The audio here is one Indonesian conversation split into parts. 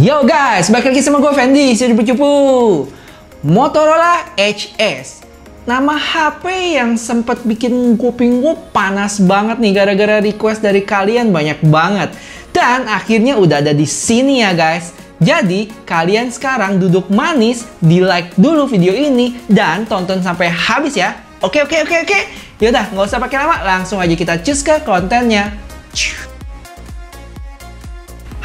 Yo guys, balik lagi sama gue Fendi, sudah bercupu. Motorola HS, nama HP yang sempat bikin kuping gue panas banget nih gara-gara request dari kalian banyak banget. Dan akhirnya udah ada di sini ya guys. Jadi kalian sekarang duduk manis, di like dulu video ini dan tonton sampai habis ya. Oke. Yaudah, nggak usah pakai lama, langsung aja kita cus ke kontennya.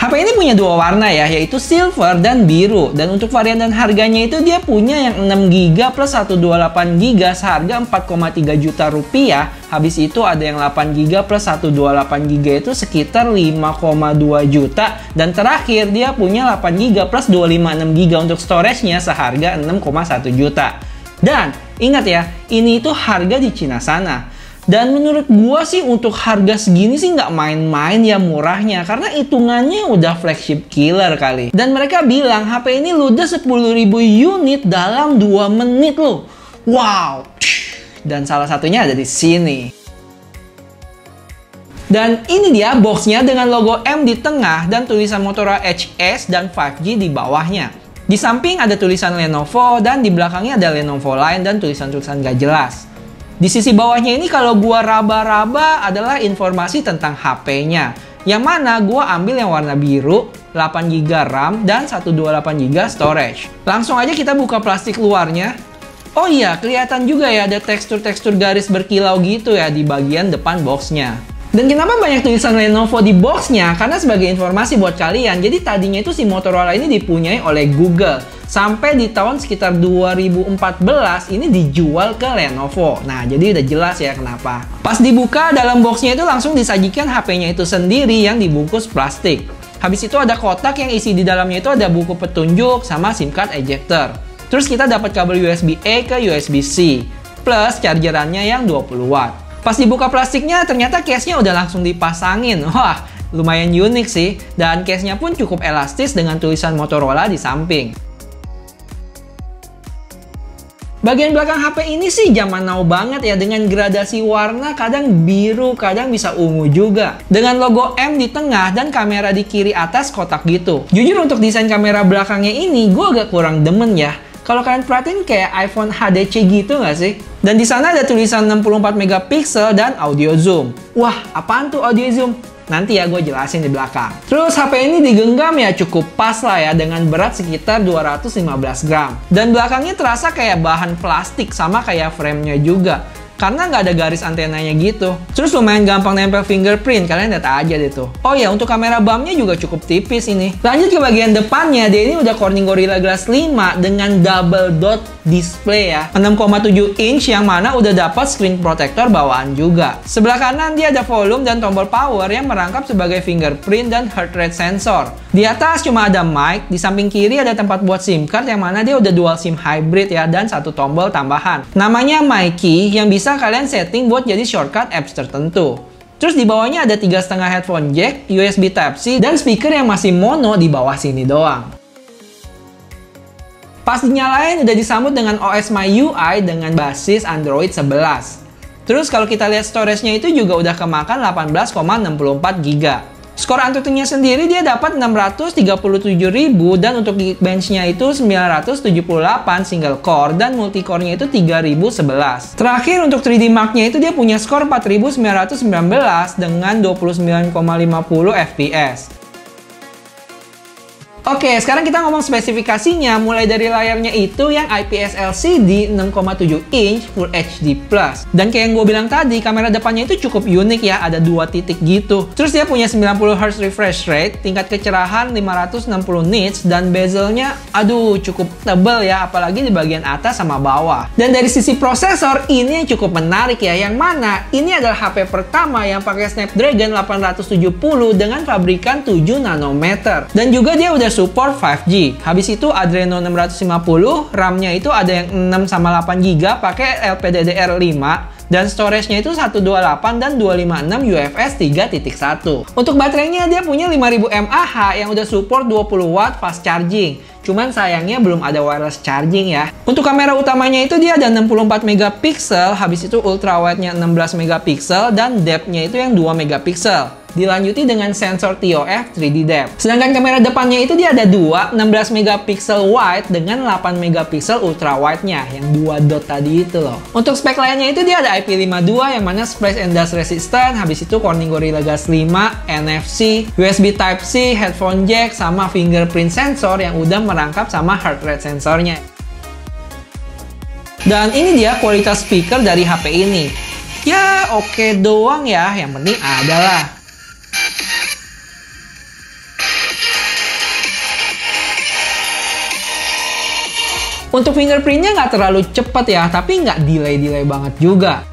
HP ini punya dua warna ya, yaitu silver dan biru. Dan untuk varian dan harganya itu dia punya yang 6GB plus 128GB seharga 4,3 juta rupiah. Habis itu ada yang 8GB plus 128GB itu sekitar 5,2 juta. Dan terakhir dia punya 8GB plus 256GB untuk storage-nya seharga 6,1 juta. Dan ingat ya, ini itu harga di Cina sana. Dan menurut gua sih untuk harga segini sih nggak main-main ya murahnya. Karena hitungannya udah flagship killer kali. Dan mereka bilang HP ini ludes 10.000 unit dalam 2 menit loh. Wow. Dan salah satunya ada di sini. Dan ini dia boxnya dengan logo M di tengah dan tulisan Motorola HS dan 5G di bawahnya. Di samping ada tulisan Lenovo dan di belakangnya ada Lenovo lain dan tulisan-tulisan gak jelas. Di sisi bawahnya ini kalau gua raba-raba adalah informasi tentang HP-nya. Yang mana gua ambil yang warna biru, 8GB RAM, dan 128GB storage. Langsung aja kita buka plastik luarnya. Oh iya, kelihatan juga ya ada tekstur-tekstur garis berkilau gitu ya di bagian depan boxnya. Dan kenapa banyak tulisan Lenovo di boxnya? Karena sebagai informasi buat kalian, jadi tadinya itu si Motorola ini dipunyai oleh Google. Sampai di tahun sekitar 2014 ini dijual ke Lenovo. Nah, jadi udah jelas ya kenapa. Pas dibuka dalam boxnya itu langsung disajikan HP-nya itu sendiri yang dibungkus plastik. Habis itu ada kotak yang isi di dalamnya itu ada buku petunjuk sama SIM card ejector. Terus kita dapat kabel USB-A ke USB-C. Plus chargerannya yang 20 watt. Pas dibuka plastiknya ternyata case-nya udah langsung dipasangin. Wah, lumayan unik sih. Dan case-nya pun cukup elastis dengan tulisan Motorola di samping. Bagian belakang HP ini sih zaman now banget ya, dengan gradasi warna kadang biru, kadang bisa ungu juga. Dengan logo M di tengah dan kamera di kiri atas kotak gitu. Jujur untuk desain kamera belakangnya ini gue agak kurang demen ya. Kalau kalian perhatiin kayak iPhone HDC gitu nggak sih? Dan di sana ada tulisan 64 megapiksel dan audio zoom. Wah, apaan tuh audio zoom? Nanti ya gue jelasin di belakang. Terus HP ini digenggam ya cukup pas lah ya dengan berat sekitar 215 gram. Dan belakangnya terasa kayak bahan plastik sama kayak framenya juga. Karena nggak ada garis antenanya gitu. Terus lumayan gampang nempel fingerprint, kalian lihat aja deh tuh. Oh ya, untuk kamera bumpnya juga cukup tipis ini. Lanjut ke bagian depannya, dia ini udah Corning Gorilla Glass 5 dengan double dot display ya. 6,7 inch yang mana udah dapat screen protector bawaan juga. Sebelah kanan dia ada volume dan tombol power yang merangkap sebagai fingerprint dan heart rate sensor. Di atas cuma ada mic, di samping kiri ada tempat buat SIM card yang mana dia udah dual SIM hybrid ya dan satu tombol tambahan. Namanya MyKey yang bisa kalian setting buat jadi shortcut apps tertentu. Terus di bawahnya ada 3,5 headphone jack, USB Type-C, dan speaker yang masih mono di bawah sini doang. Pas dinyalain udah disambut dengan OS MyUI dengan basis Android 11. Terus kalau kita lihat storage-nya itu juga udah kemakan 18,64GB. Skor Antutunya sendiri dia dapat 637.000 dan untuk Geekbench-nya itu 978 single core dan multicore-nya itu 3011. Terakhir untuk 3D Mark-nya itu dia punya skor 4919 dengan 29,50 fps. Oke, sekarang kita ngomong spesifikasinya. Mulai dari layarnya itu yang IPS LCD 6,7 inch Full HD+. Dan kayak yang gue bilang tadi, kamera depannya itu cukup unik ya, ada 2 titik gitu. Terus dia punya 90Hz refresh rate, tingkat kecerahan 560 nits, dan bezelnya aduh cukup tebal ya, apalagi di bagian atas sama bawah. Dan dari sisi prosesor, ini yang cukup menarik ya, yang mana ini adalah HP pertama yang pakai Snapdragon 870 dengan pabrikan 7 nanometer. Dan juga dia udah support 5G. Habis itu Adreno 650, RAM-nya itu ada yang 6 sama 8GB pakai LPDDR5 dan storage-nya itu 128 dan 256 UFS 3.1. Untuk baterainya dia punya 5000 mAh yang udah support 20 watt fast charging. Cuman sayangnya belum ada wireless charging ya. Untuk kamera utamanya itu dia ada 64 megapiksel, habis itu ultrawide-nya 16 megapiksel dan depth-nya itu yang 2 megapiksel. Dilanjuti dengan sensor TOF 3D depth. Sedangkan kamera depannya itu dia ada dua, 16 megapiksel wide dengan 8 megapiksel ultra wide-nya, yang 2 dot tadi itu loh. Untuk spek lainnya itu dia ada IP52 yang mana splash and dust resistant, habis itu Corning Gorilla Glass 5, NFC, USB Type-C, headphone jack, sama fingerprint sensor yang udah merangkap sama heart rate sensornya. Dan ini dia kualitas speaker dari HP ini. Ya oke doang ya, yang penting ada lah. Untuk fingerprintnya nggak terlalu cepet ya, tapi nggak delay-delay banget juga.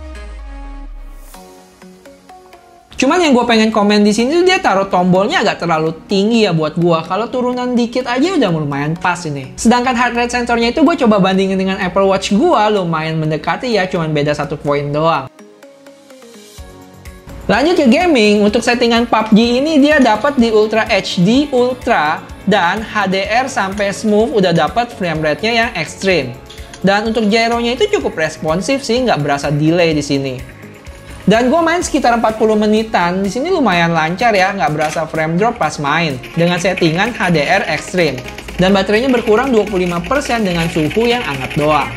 Cuman yang gue pengen komen di sini tuh dia taruh tombolnya agak terlalu tinggi ya buat gue. Kalau turunan dikit aja udah lumayan pas ini. Sedangkan heart rate sensornya itu gue coba bandingin dengan Apple Watch gue, lumayan mendekati ya, cuman beda 1 poin doang. Lanjut ke gaming, untuk settingan PUBG ini dia dapat di Ultra HD Ultra dan HDR sampai smooth, udah dapat frame rate-nya yang ekstrim. Dan untuk gyro-nya itu cukup responsif sih, nggak berasa delay di sini. Dan gue main sekitar 40 menitan, di sini lumayan lancar ya, nggak berasa frame drop pas main dengan settingan HDR ekstrim. Dan baterainya berkurang 25% dengan suhu yang hangat doang.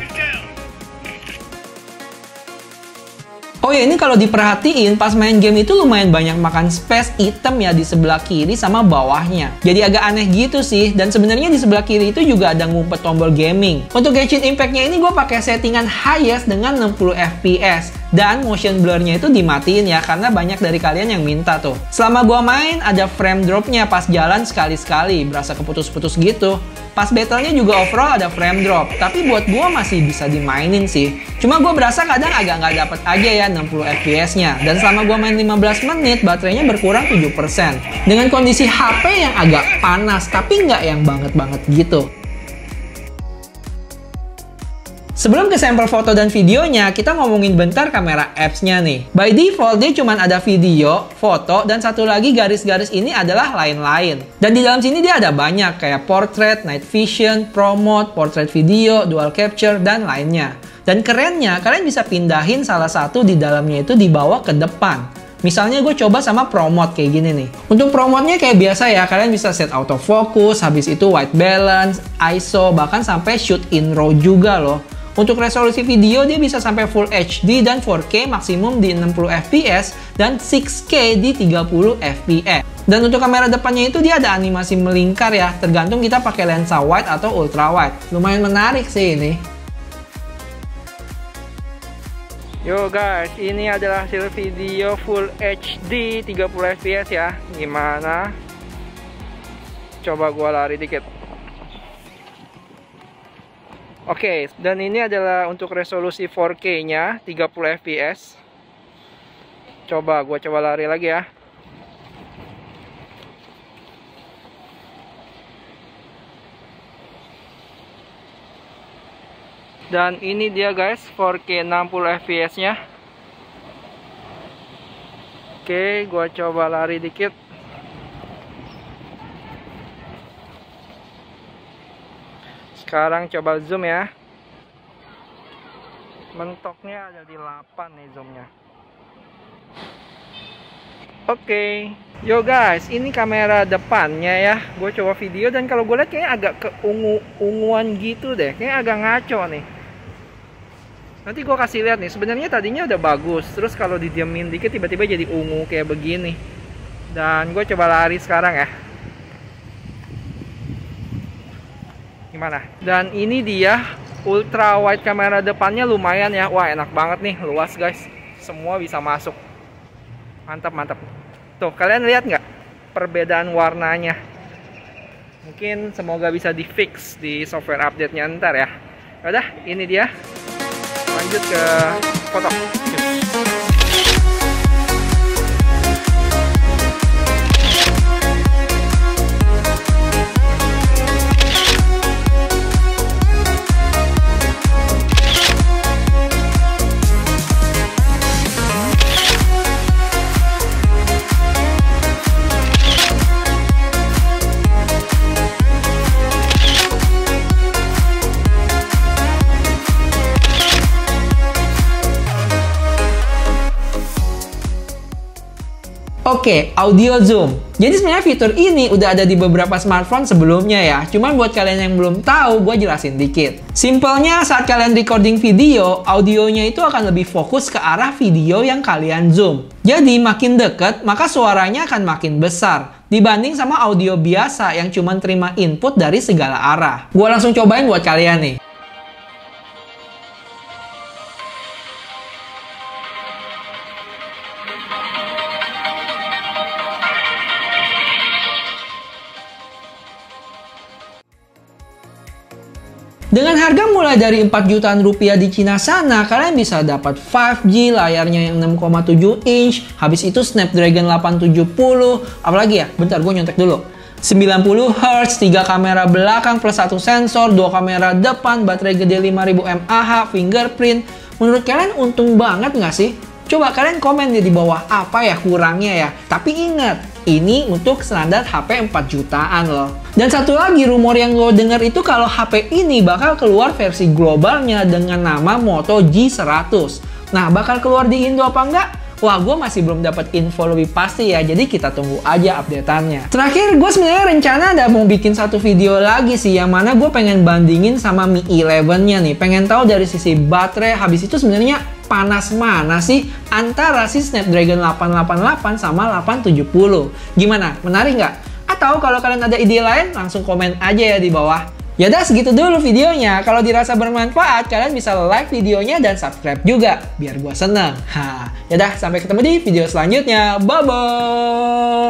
Oh ya, ini kalau diperhatiin pas main game itu lumayan banyak makan space item ya di sebelah kiri sama bawahnya. Jadi agak aneh gitu sih. Dan sebenarnya di sebelah kiri itu juga ada ngumpet tombol gaming. Untuk Genshin Impact-nya ini gue pakai settingan highest dengan 60 fps. Dan motion blur-nya itu dimatiin ya, karena banyak dari kalian yang minta tuh. Selama gue main ada frame drop-nya pas jalan sekali-sekali, berasa keputus-putus gitu. Pas battle-nya juga overall ada frame drop, tapi buat gue masih bisa dimainin sih. Cuma gue berasa kadang agak nggak dapet aja ya 60 fps-nya. Dan selama gue main 15 menit, baterainya berkurang 7%. Dengan kondisi HP yang agak panas, tapi nggak yang banget-banget gitu. Sebelum ke sampel foto dan videonya, kita ngomongin bentar kamera apps-nya nih. By default, dia cuma ada video, foto, dan satu lagi garis-garis ini adalah lain-lain. Dan di dalam sini dia ada banyak, kayak portrait, night vision, promote, portrait video, dual capture, dan lainnya. Dan kerennya, kalian bisa pindahin salah satu di dalamnya itu dibawa ke depan. Misalnya gue coba sama promote kayak gini nih. Untuk promote-nya kayak biasa ya, kalian bisa set autofocus, habis itu white balance, ISO, bahkan sampai shoot in RAW juga loh. Untuk resolusi video dia bisa sampai Full HD dan 4K maksimum di 60 fps dan 6K di 30 fps. Dan untuk kamera depannya itu dia ada animasi melingkar ya, tergantung kita pakai lensa wide atau ultra wide. Lumayan menarik sih ini. Yo guys, ini adalah hasil video Full HD 30 fps ya. Gimana? Coba gua lari dikit. Oke, dan ini adalah untuk resolusi 4K-nya 30 fps. Gua coba lari lagi ya. Dan ini dia guys, 4K 60 fps-nya. Oke, gua coba lari dikit. Sekarang coba zoom ya. Mentoknya ada di 8 nih zoomnya. Oke. Yo guys, ini kamera depannya ya. Gue coba video dan kalau gue lihat kayaknya agak keungu-unguan gitu deh. Kayaknya agak ngaco nih. Nanti gue kasih lihat nih. Sebenarnya tadinya udah bagus. Terus kalau didiemin dikit tiba-tiba jadi ungu kayak begini. Dan gue coba lari sekarang ya. Gimana? Dan ini dia ultra wide kamera depannya lumayan ya. Wah, enak banget nih, luas guys. Semua bisa masuk. Mantap, mantap. Tuh, kalian lihat nggak perbedaan warnanya? Mungkin semoga bisa di fix di software update-nya ntar ya. Udah, ini dia. Lanjut ke foto. Oke, audio zoom. Jadi sebenarnya fitur ini udah ada di beberapa smartphone sebelumnya ya. Cuman buat kalian yang belum tahu, gue jelasin dikit. Simpelnya saat kalian recording video, audionya itu akan lebih fokus ke arah video yang kalian zoom. Jadi makin deket, maka suaranya akan makin besar. Dibanding sama audio biasa yang cuman terima input dari segala arah. Gue langsung cobain buat kalian nih. Dengan harga mulai dari 4 jutaan rupiah di Cina sana, kalian bisa dapat 5G, layarnya yang 6,7 inch, habis itu Snapdragon 870, apalagi ya? Bentar, gue nyontek dulu. 90 Hz, 3 kamera belakang plus 1 sensor, 2 kamera depan, baterai gede 5000 mAh, fingerprint. Menurut kalian untung banget nggak sih? Coba kalian komen di bawah apa ya kurangnya ya. Tapi ingat, ini untuk standar HP 4 jutaan loh. Dan satu lagi rumor yang lo denger itu kalau HP ini bakal keluar versi globalnya dengan nama Moto G100. Nah, bakal keluar di Indo apa enggak? Wah, gue masih belum dapat info lebih pasti ya, jadi kita tunggu aja update-annya. Terakhir, gue sebenarnya rencana ada mau bikin satu video lagi sih, yang mana gue pengen bandingin sama Mi 11-nya nih. Pengen tahu dari sisi baterai, habis itu sebenarnya panas mana sih antara si Snapdragon 888 sama 870. Gimana? Menarik nggak? Atau kalau kalian ada ide lain, langsung komen aja ya di bawah. Yaudah, segitu dulu videonya. Kalau dirasa bermanfaat, kalian bisa like videonya dan subscribe juga, biar gua seneng. Yaudah, sampai ketemu di video selanjutnya. Bye-bye!